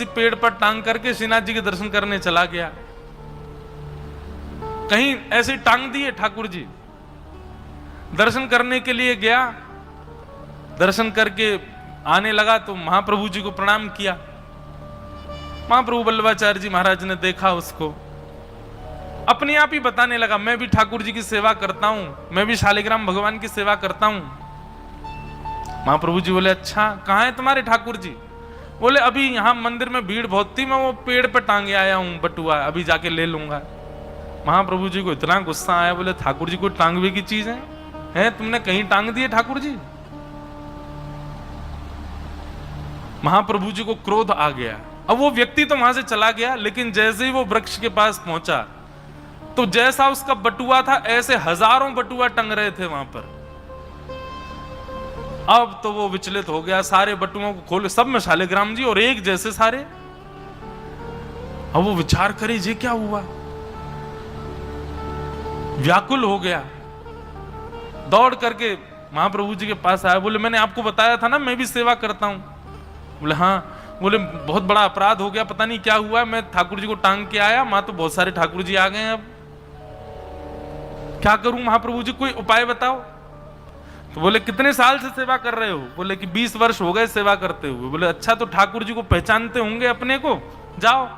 किसी पेड़ पर टांग करके श्रीनाथ जी के दर्शन करने चला गया। कहीं ऐसे टांग दिए ठाकुर जी, दर्शन करने के लिए गया, दर्शन करके आने लगा तो महाप्रभु जी को प्रणाम किया। महाप्रभु वल्लभाचार्य जी महाराज ने देखा उसको, अपने आप ही बताने लगा, मैं भी ठाकुर जी की सेवा करता हूं, मैं भी शालिग्राम भगवान की सेवा करता हूं। महाप्रभु जी बोले, अच्छा कहां है तुम्हारे ठाकुर जी? बोले, अभी यहां मंदिर में भीड़ बहुत थी, मैं वो पेड़ पर टांगे आया हूं बटुआ, अभी जाके ले लूंगा। महाप्रभु जी को इतना गुस्सा आया, बोले ठाकुर जी को टांगवे की चीज है तुमने कहीं टांग दिए ठाकुर जी? महाप्रभु जी को क्रोध आ गया। अब वो व्यक्ति तो वहां से चला गया, लेकिन जैसे ही वो वृक्ष के पास पहुंचा तो जैसा उसका बटुआ था ऐसे हजारों बटुआ टंग रहे थे वहां पर। अब तो वो विचलित हो गया, सारे बटुओं को खोले, सब में शालिग्राम जी और एक जैसे सारे। अब वो विचार करे, ये क्या हुआ, व्याकुल हो गया, दौड़ करके महाप्रभु जी के पास आया। बोले, मैंने आपको बताया था ना मैं भी सेवा करता हूं। बोले, हाँ। बोले, बहुत बड़ा अपराध हो गया, पता नहीं क्या हुआ, मैं ठाकुर जी को टांग के आया, मां तो बहुत सारे ठाकुर जी आ गए हैं, अब क्या करूं महाप्रभु जी, कोई उपाय बताओ। तो बोले, कितने साल से सेवा कर रहे हो? बोले कि 20 वर्ष हो गए सेवा करते हुए। बोले, अच्छा तो ठाकुर जी को पहचानते होंगे अपने को, जाओ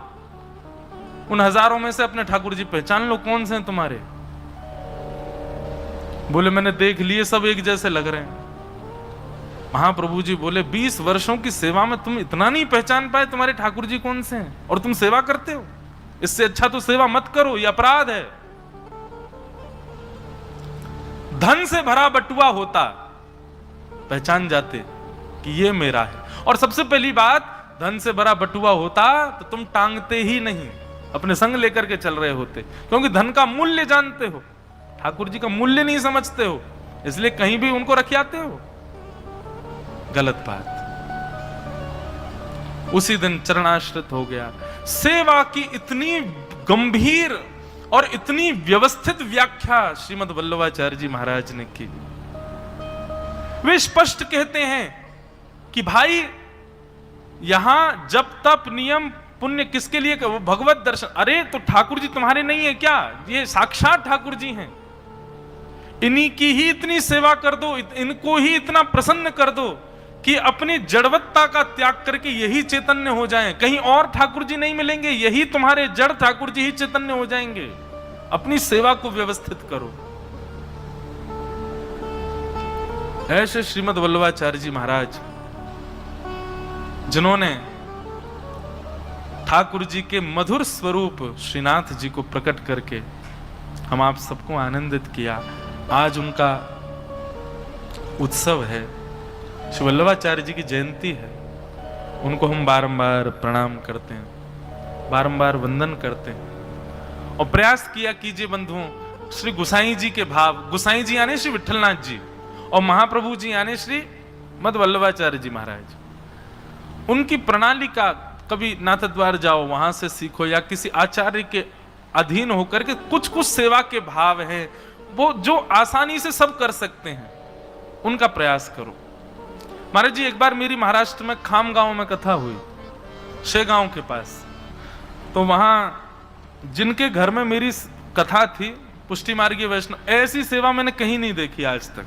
उन हजारों में से अपने ठाकुर जी पहचान लो, कौन से हैं तुम्हारे। बोले, मैंने देख लिए, सब एक जैसे लग रहे हैं। महाप्रभु जी बोले, 20 वर्षों की सेवा में तुम इतना नहीं पहचान पाए तुम्हारे ठाकुर जी कौन से हैं, और तुम सेवा करते हो? इससे अच्छा तो सेवा मत करो, यह अपराध है। धन से भरा बटुआ होता, पहचान जाते कि ये मेरा है। और सबसे पहली बात, धन से भरा बटुआ होता तो तुम टांगते ही नहीं, अपने संग लेकर के चल रहे होते, क्योंकि धन का मूल्य जानते हो, ठाकुर जी का मूल्य नहीं समझते हो, इसलिए कहीं भी उनको रख आते हो। गलत बात। उसी दिन चरणाश्रित हो गया। सेवा की इतनी गंभीर और इतनी व्यवस्थित व्याख्या श्रीमद् वल्लभाचार्य जी महाराज ने की। वे स्पष्ट कहते हैं कि भाई यहां जप तप नियम पुण्य किसके लिए? भगवत दर्शन। अरे तो ठाकुर जी तुम्हारे नहीं है क्या? ये साक्षात ठाकुर जी हैं, इन्हीं की ही इतनी सेवा कर दो, इनको ही इतना प्रसन्न कर दो कि अपनी जड़वत्ता का त्याग करके यही चैतन्य हो जाएं, कहीं और ठाकुर जी नहीं मिलेंगे, यही तुम्हारे जड़ ठाकुर जी ही चैतन्य हो जाएंगे। अपनी सेवा को व्यवस्थित करो। ऐसे श्रीमद् वल्लभाचार्य जी महाराज, जिन्होंने ठाकुर जी के मधुर स्वरूप श्रीनाथ जी को प्रकट करके हम आप सबको आनंदित किया। आज उनका उत्सव है, श्री वल्लभाचार्य जी की जयंती है। उनको हम बारंबार प्रणाम करते हैं, बारंबार वंदन करते हैं और प्रयास किया कीजिए बंधुओं, श्री गुसाई जी के भाव, गुसाई जी यानी श्री विठलनाथ जी और महाप्रभु जी यानी श्री मद वल्लभाचार्य जी महाराज, उनकी प्रणाली का कभी नाथद्वार जाओ, वहां से सीखो, या किसी आचार्य के अधीन होकर के कुछ कुछ सेवा के भाव हैं वो जो आसानी से सब कर सकते हैं, उनका प्रयास करो। महाराज जी, एक बार मेरी महाराष्ट्र में खाम गांव में कथा हुई, शेगांव के पास। तो वहां जिनके घर में मेरी कथा थी, पुष्टि मार्गीय वैष्णव, ऐसी सेवा मैंने कहीं नहीं देखी आज तक।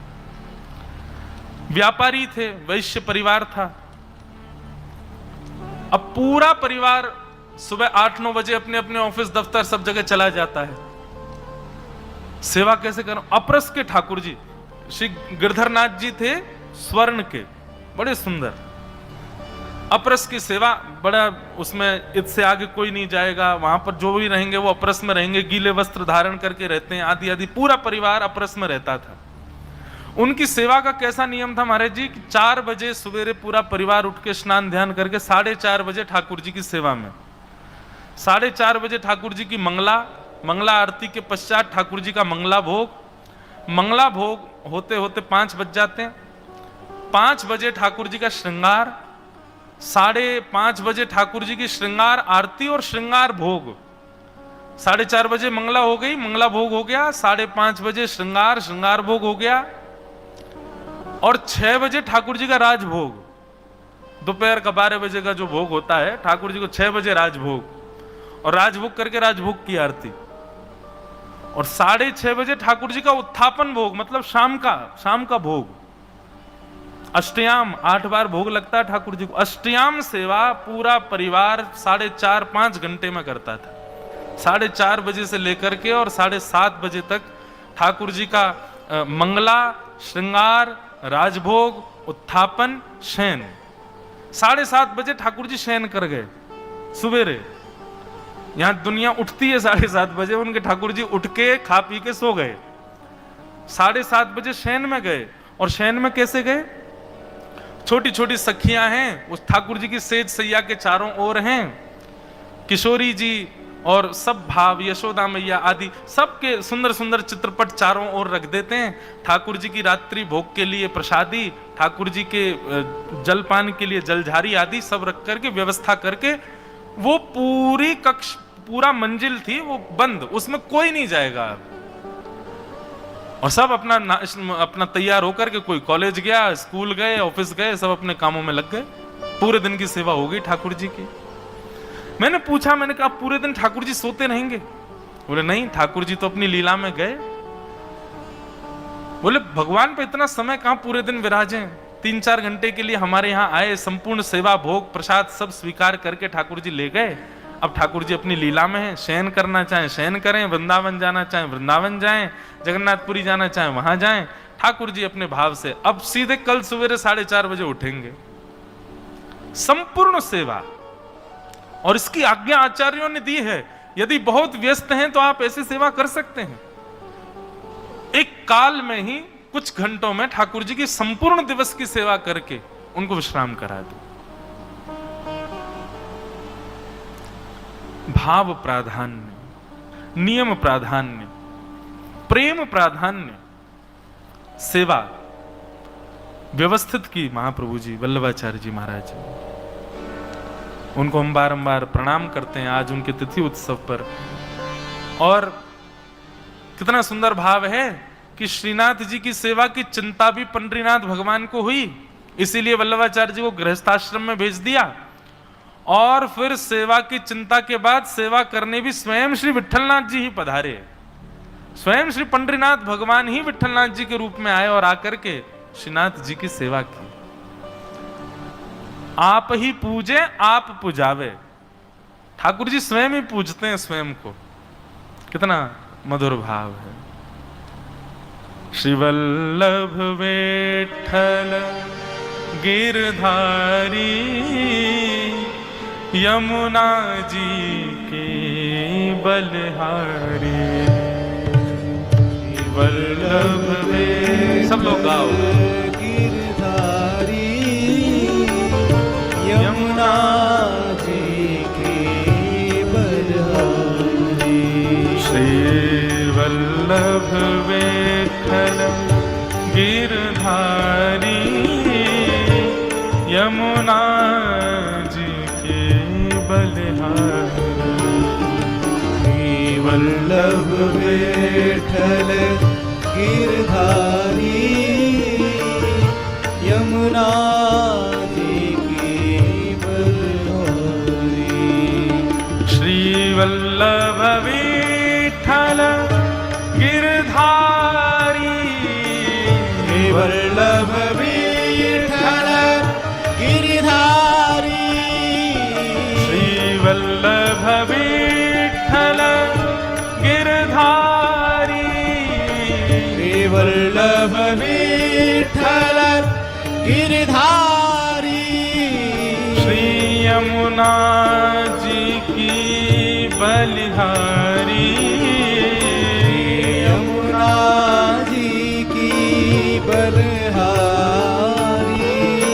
व्यापारी थे, वैश्य परिवार था। अब पूरा परिवार सुबह 8-9 बजे अपने अपने ऑफिस दफ्तर सब जगह चला जाता है। सेवा कैसे करूं? अपरस के ठाकुर जी श्री गिरधरनाथ जी थे, स्वर्ण के, बड़े सुंदर। अपरस की सेवा बड़ा, उसमें इससे आगे कोई नहीं जाएगा, वहां पर जो भी रहेंगे वो अपरस में रहेंगे, गीले वस्त्र धारण करके रहते हैं, आदि आदि। पूरा परिवार अपरस में रहता था। उनकी सेवा का कैसा नियम था महाराज जी कि 4 बजे सवेरे पूरा परिवार उठ के स्नान ध्यान करके 4:30 बजे ठाकुर जी की सेवा में, 4:30 बजे ठाकुर जी की मंगला आरती के पश्चात ठाकुर जी का मंगला भोग होते होते 5 बज जाते हैं। 5 बजे ठाकुर जी का श्रृंगार, 5:30 बजे ठाकुर जी की श्रृंगार आरती और श्रृंगार भोग। 4:30 बजे मंगला हो गई, मंगला भोग हो गया, 5:30 बजे श्रृंगार भोग हो गया, और 6 बजे ठाकुर जी का राजभोग। दोपहर का 12 बजे का जो भोग होता है, ठाकुर जी को 6 बजे राजभोग, और राजभोग करके राजभोग की आरती, और 6:30 बजे ठाकुर जी का उत्थापन भोग, मतलब शाम का भोग। अष्टयाम 8 बार भोग लगता है ठाकुर जी को। अष्टयाम सेवा पूरा परिवार 4.5-5 घंटे में करता था। 4:30 बजे से लेकर के और 7:30 बजे तक ठाकुर जी का मंगला, श्रृंगार, राजभोग, उत्थापन, शयन। 7:30 बजे ठाकुर जी शयन कर गए सुबेरे। यहां दुनिया उठती है 7:30 बजे, उनके ठाकुर जी उठ के खा पी के सो गए। 7:30 बजे शयन में गए। और शयन में कैसे गए? छोटी छोटी सखियां हैं, उस ठाकुर जी की सेज सैया के चारों ओर हैं, किशोरी जी और सब भाव, यशोदा मैया आदि सबके सुंदर सुंदर चित्रपट चारों ओर रख देते हैं। ठाकुर जी की रात्रि भोग के लिए प्रसादी, ठाकुर जी के जलपान के लिए जलझारी आदि सब रख करके व्यवस्था करके, वो पूरी कक्ष, पूरा मंजिल थी वो बंद, उसमें कोई नहीं जाएगा। और सब अपना तैयार होकर के, कोई कॉलेज गया, स्कूल गए, ऑफिस गए, सब अपने कामों में लग गए। पूरे दिन की सेवा हो गई ठाकुर जी की। मैंने पूछा, मैंने कहा पूरे दिन ठाकुर जी सोते रहेंगे? बोले नहीं, ठाकुर जी तो अपनी लीला में गए। बोले भगवान पे इतना समय कहां पूरे दिन विराजे? 3-4 घंटे के लिए हमारे यहाँ आए, संपूर्ण सेवा भोग प्रसाद सब स्वीकार करके ठाकुर जी ले गए। अब ठाकुर जी अपनी लीला में हैं, शयन करना चाहें शयन करें, वृंदावन जाना चाहें वृंदावन जाएं, जगन्नाथपुरी जाना चाहें वहां जाएं। ठाकुर जी अपने भाव से अब सीधे कल सवेरे 4:30 बजे उठेंगे। संपूर्ण सेवा, और इसकी आज्ञा आचार्यों ने दी है। यदि बहुत व्यस्त हैं तो आप ऐसी सेवा कर सकते हैं। एक काल में ही कुछ घंटों में ठाकुर जी की संपूर्ण दिवस की सेवा करके उनको विश्राम करा दो। भाव प्राधान्य, नियम प्राधान्य, प्रेम प्राधान्य सेवा व्यवस्थित की महाप्रभु जी, वल्लभाचार्य जी महाराज जी। उनको हम बारंबार प्रणाम करते हैं आज उनके तिथि उत्सव पर। और कितना सुंदर भाव है कि श्रीनाथ जी की सेवा की चिंता भी पंडरीनाथ भगवान को हुई, इसीलिए वल्लभाचार्य जी को गृहस्थाश्रम में भेज दिया। और फिर सेवा की चिंता के बाद सेवा करने भी स्वयं श्री विट्ठलनाथ जी ही पधारे। स्वयं श्री पंडरीनाथ भगवान ही विट्ठलनाथ जी के रूप में आए और आकर के श्रीनाथ जी की सेवा की। आप ही पूजे आप पुजावे, ठाकुर जी स्वयं ही पूजते हैं स्वयं को। कितना मधुर भाव है। श्री वल्लभ विट्ठल गिरधारी, यमुना जी के बलिहारी। वल्लभ विट्ठल, सब लोग गाओ। गिरधारी, यमुना जी के बलिहारी। श्री वल्लभ विट्ठल गिरधारी, यमुना जी के बलिहारी। वल्लभ विट्ठल गिरधारी, यमुना जी की बलिहारी। श्री वल्लभ विट्ठल गिरधारी, वल्लभ विट्ठल गिरधारी। श्री वल्लभ विट्ठल गिरधारी, वल्लभ विट्ठल गिरधारी। श्री यमुना जी की बलिहारी, यमुना जी की बलिहारी।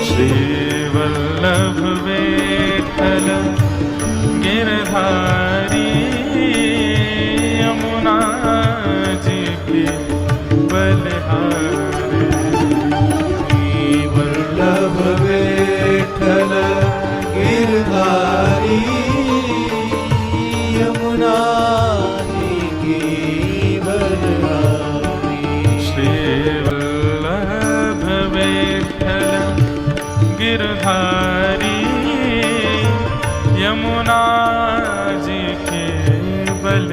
श्री वल्लभ विट्ठल गिरधारी, यमुना जी की बलिहारी। वल्लभ विट्ठल गिरधारी, यमुना जी की बलिहारी। श्री वल्लभ विट्ठल गिरधारी यमुना जी के बल